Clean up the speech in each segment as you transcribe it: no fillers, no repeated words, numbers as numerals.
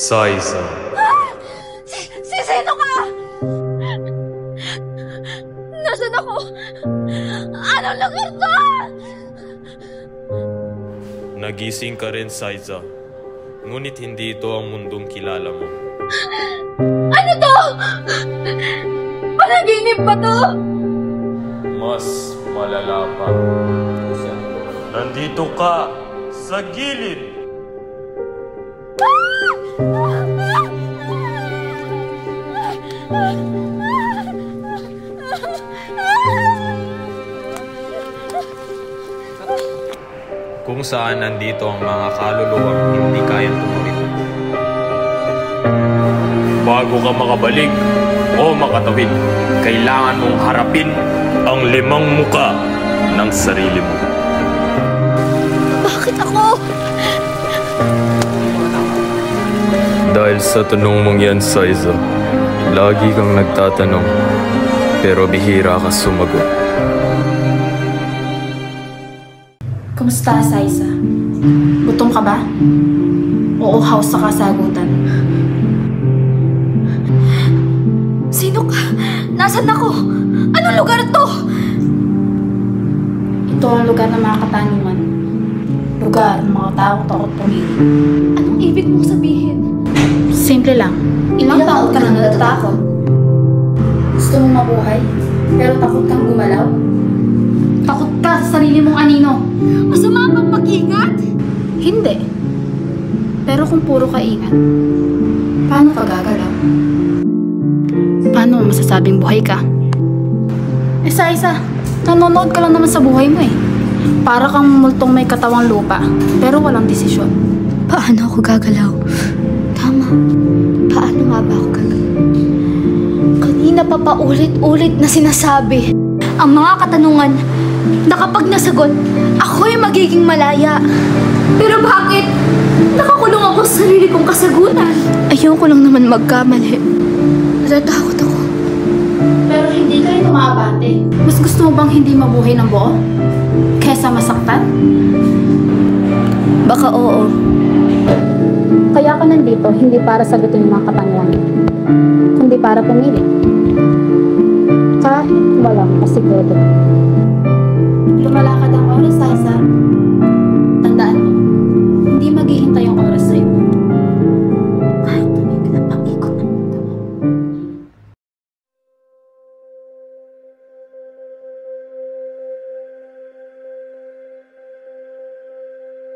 Saiza. Sino ka? Nasaan ako? Anong lugar to? Nagising ka rin, Saiza. Ngunit hindi ito ang mundong kilala mo. Ano to? Panaginip ba to? Mas malala pa. Nandito ka sa gilid. Kung saan nandito ang mga kaluluwang hindi kayang tumawid. Bago ka makabalik o makatawid, kailangan mong harapin ang 5 muka ng sarili mo. Bakit ako? Dahil sa tanong mong yan, Saiza, lagi kang nagtatanong, pero bihira ka sumagot. Kumusta, Saiza? Gutom ka ba? O uhaw sa kasagutan? Sino ka? Nasaan ako? Anong lugar to? Ito ang lugar ng mga katanungan. Lugar ng mga taong takot pumili. Anong ibig mong sabihin? Simple lang. Ilang taon ka na natatakot? Gusto mong mabuhay, pero takot kang gumalaw? Takot ka sa sarili mong anino. Masama bang mag-ingat? Hindi. Pero kung puro ka ingat, paano ka gagalaw? Paano mo masasabing buhay ka? Isa-isa, nanonood ka lang naman sa buhay mo eh. Para kang multong may katawang lupa, pero walang desisyon. Paano ako gagalaw? Tama. Paano nga ba ako gagalaw? Kanina pa paulit-ulit na sinasabi ang mga katanungan na kapag nasagot, ako'y magiging malaya. Pero bakit? Nakakulong ako sa sarili kong kasagutan. Ayoko lang naman magkamali. Natatakot ako. Pero hindi kayo tumabante. Mas gusto mo bang hindi mabuhay ng buo? Kesa masaktan? Baka oo. Kaya ka nandito, hindi para sagutin yung mga katanungan, kundi para pumili. Kahit walang kasiguro. Lumalakad ang oras, Saiza. Tandaan mo, hindi maghihintay ang oras sa'yo. Kahit tumigil ang pag-ikot ng mundo mo.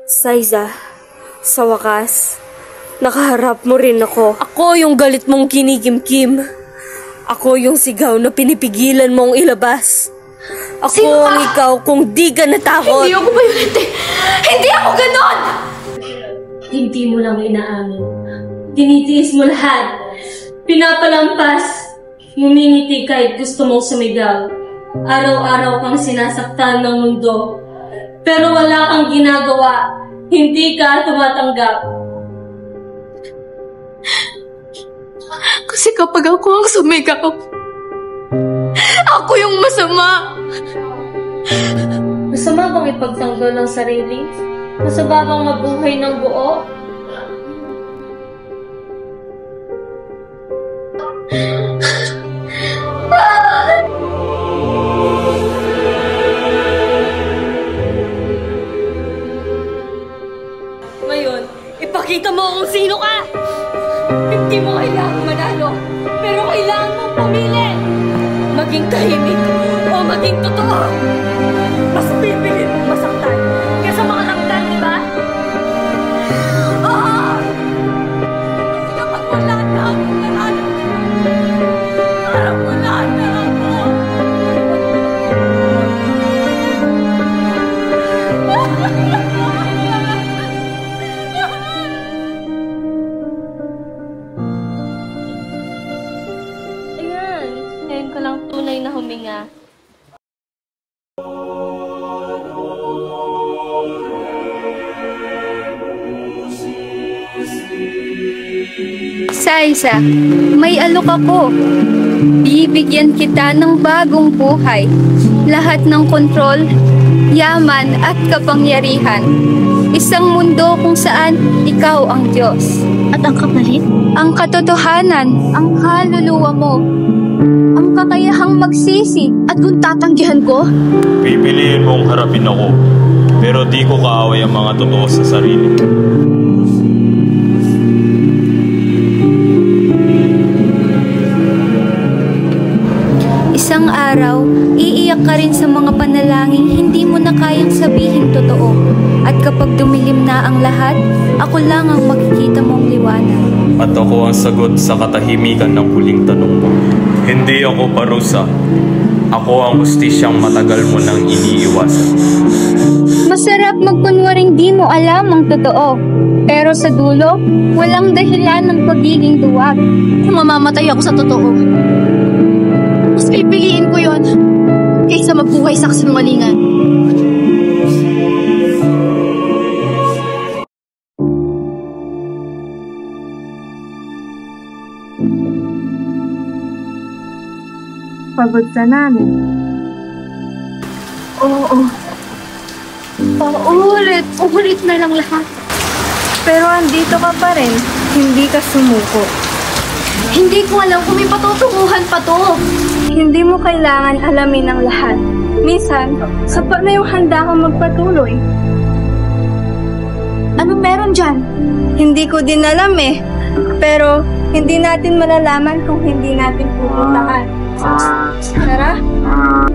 Saiza, sa wakas, nakaharap mo rin ako. Ako yung galit mong kinikimkim. Ako yung sigaw na pinipigilan mong ilabas. Ako ang ikaw kung di ka natakot. Hindi ako violente. Hindi ako ganon! Hindi mo lang inaamin. Tinitiis mo lahat. Pinapalampas. Ngumingiti kahit gusto mong sumigaw. Araw-araw kang sinasaktan ng mundo. Pero wala kang ginagawa. Hindi ka tumatanggap. Kasi kapag ako ang sumigaw, ako yung masama. Masama bang ipagtanggol ng sarili? Masama bang mabuhay ng buo? Ngayon, ipakita mo kung sino ka! Hindi mo kailangang manalo, pero kailangan mong pumili! Maging tahimik o maging totoo! Mas pipili mong masaktan kaysa makalangtan, di ba? Oo! Kasi kapag wala na akong nanalo, parang wala na ako! Ayan, ngayon ko lang tunay na huminga. Saiza, may alok ako. Bibigyan kita ng bagong buhay. Lahat ng kontrol, yaman at kapangyarihan. Isang mundo kung saan ikaw ang Diyos. At ang kapalit? Ang katotohanan, ang kaluluwa mo, ang kakayahang magsisi. At kung tatanggihan ko? Pipiliin mong harapin ako, pero di ko kaaway ang mga totoo sa sarili. Isang araw, iiyak ka rin sa mga panalangin hindi mo na kayang sabihin totoo. At kapag dumilim na ang lahat, ako lang ang makikita mong liwanag. At ako ang sagot sa katahimikan ng huling tanong mo. Hindi ako parusa. Ako ang hustisyang matagal mo nang iniiwasan. Masarap magkunwaring di mo alam ang totoo. Pero sa dulo, walang dahilan ng pagiging duwag. Kung mamamatay ako sa totoo, mas pipiliin ko yon kaysa mabuhay sa kasinungalingan. Pagod ka namin. Oo. Paulit na lang lahat. Pero andito ka pa rin, hindi ka sumuko. Hindi ko alam kung may patutunguhan pa to. Hindi mo kailangan alamin ang lahat. Minsan, sapat na yung handa kang magpatuloy. Anong meron dyan? Hindi ko din alam eh. Pero, hindi natin malalaman kung hindi natin pupuntahan. Tara?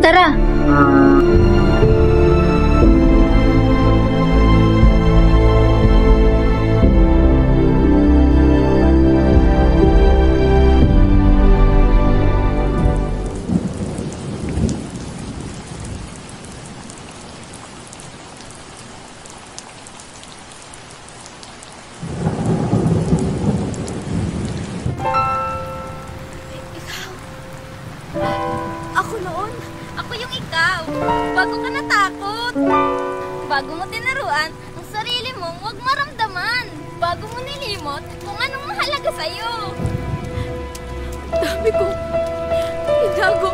Tara. Ako noon. Ako yung ikaw. Bago ka natakot. Bago mo tinaruan ang sarili mong huwag maramdaman. Bago mo nilimot kung anong mahalaga sa'yo. Ang dami kong inago.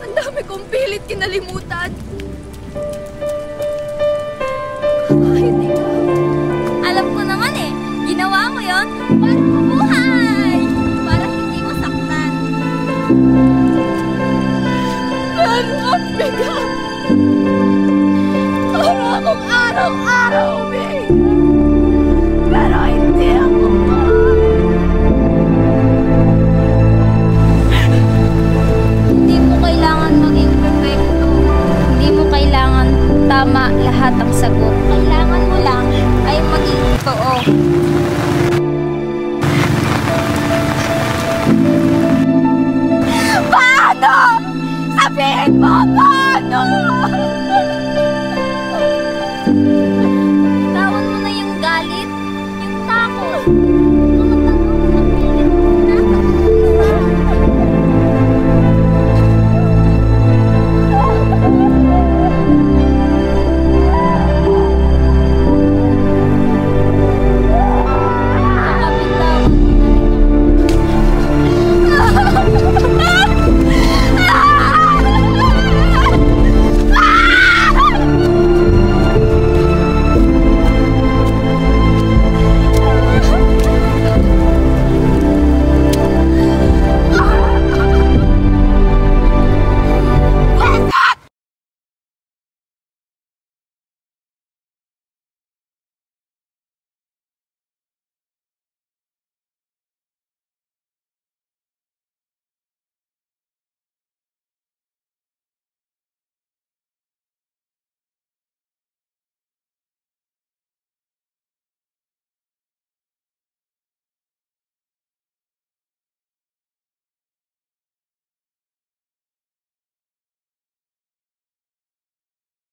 Ang dami kong pilit kinalimutan. Kahit ikaw. Alam ko naman eh, ginawa mo yon para mabuhay. Para hindi mo saktan. Pero ang bigat. Para akong araw-araw umihinga. Pero hindi ako mahal. Hindi mo kailangan maging perfecto. Hindi mo kailangan tama lahat ang sagot. Kailangan mo lang ay maging totoo. Paano? Sabihin mo ako!